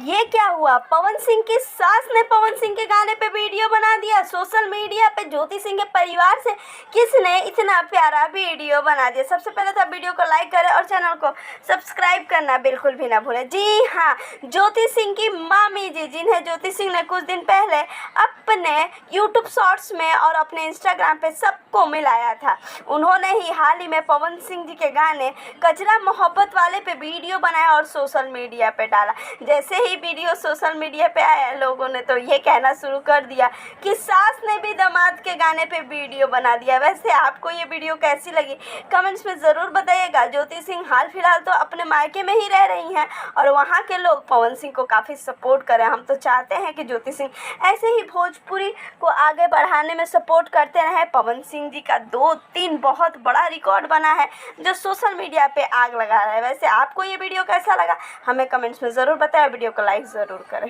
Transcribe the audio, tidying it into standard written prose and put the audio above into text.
ये क्या हुआ? पवन सिंह की सास ने पवन सिंह के गाने पे वीडियो बना दिया सोशल मीडिया पे। ज्योति सिंह के परिवार से किसने इतना प्यारा वीडियो बना दिया? सबसे पहले तो वीडियो को लाइक करें और चैनल को सब्सक्राइब करना बिल्कुल भी ना भूलें। जी हाँ, ज्योति सिंह की मामी जी, जिन्हें ज्योति सिंह ने कुछ दिन पहले अपने यूट्यूब शॉर्ट्स में और अपने इंस्टाग्राम पे सबको मिलाया था, उन्होंने ही हाल ही में पवन सिंह जी के गाने कचरा मोहब्बत वाले पे वीडियो बनाया और सोशल मीडिया पे डाला। जैसे ही वीडियो सोशल मीडिया पे आया, लोगों ने तो ये कहना शुरू कर दिया कि सास ने भी दामाद के गाने पे वीडियो बना दिया। वैसे आपको ये वीडियो कैसी लगी कमेंट्स में ज़रूर बताइएगा। ज्योति सिंह हाल फिलहाल तो अपने मायके में ही रह रही हैं और वहाँ के लोग पवन सिंह को काफ़ी सपोर्ट करें। हम तो चाहते हैं कि ज्योति सिंह ऐसे ही भोजपुरी को आगे बढ़ाने में सपोर्ट करते रहें। पवन सिंह जी का 2-3 बहुत बड़ा रिकॉर्ड बना है जो सोशल मीडिया पे आग लगा रहा है। वैसे आपको ये वीडियो कैसा लगा हमें कमेंट्स में ज़रूर बताएं। वीडियो को लाइक ज़रूर करें।